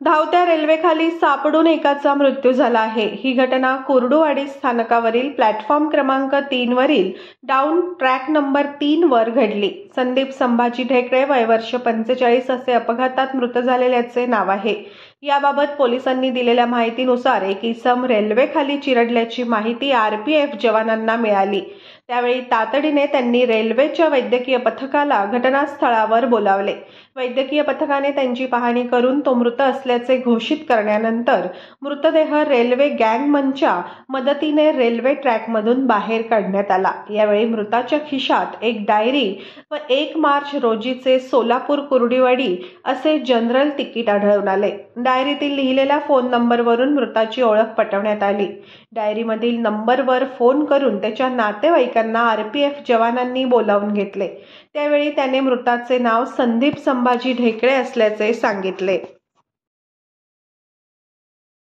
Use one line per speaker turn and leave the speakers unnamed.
धावत्या रेल्वेखाली सापडून एकाचा मृत्यू झाला आहे। ही घटना कुर्डुवाडी स्थानकावरील प्लॅटफॉर्म क्रमांक 3 वरील डाऊन ट्रॅक नंबर 3 वर घडली। संदीप संभाजी ढेकळे वय वर्ष 45 असे अपघातात मृत झालेल्याचे नाव आहे। याबाबत पोलिसांनी दिलेल्या माहितीनुसार एक इसम रेल्वेखाली चिरडल्याची माहिती आरपीएफ जवानांना मिळाली। त्यावेळी तातडीने त्यांनी रेल्वेच्या वैद्यकीय पथकाला घटनास्थळावर बोलावले। वैद्यकीय पथकाने त्यांची पाहणी करून तो मृत असल्याचे घोषित करण्यानंतर मृतदेह रेल्वे गँगमनच्या मदतीने रेल्वे ट्रॅकमधून बाहेर काढण्यात आला। यावेळी मृताच्या खिशात एक डायरी व 1 मार्च रोजीचे सोलापूर कुर्डुवाडी असे जनरल तिकीट आढळून आले। डायरीतील लिहिलेल्या फोन नंबरवरून मृताची ओळख पटवण्यात आली। डायरीमधील नंबरवर फोन करून त्याच्या नातेवाईकांना आरपीएफ जवानांनी बोलावून घेतले। त्यावेळी त्याने मृताचे नाव संदीप संभाजी ढेकळे असल्याचे सांगितले।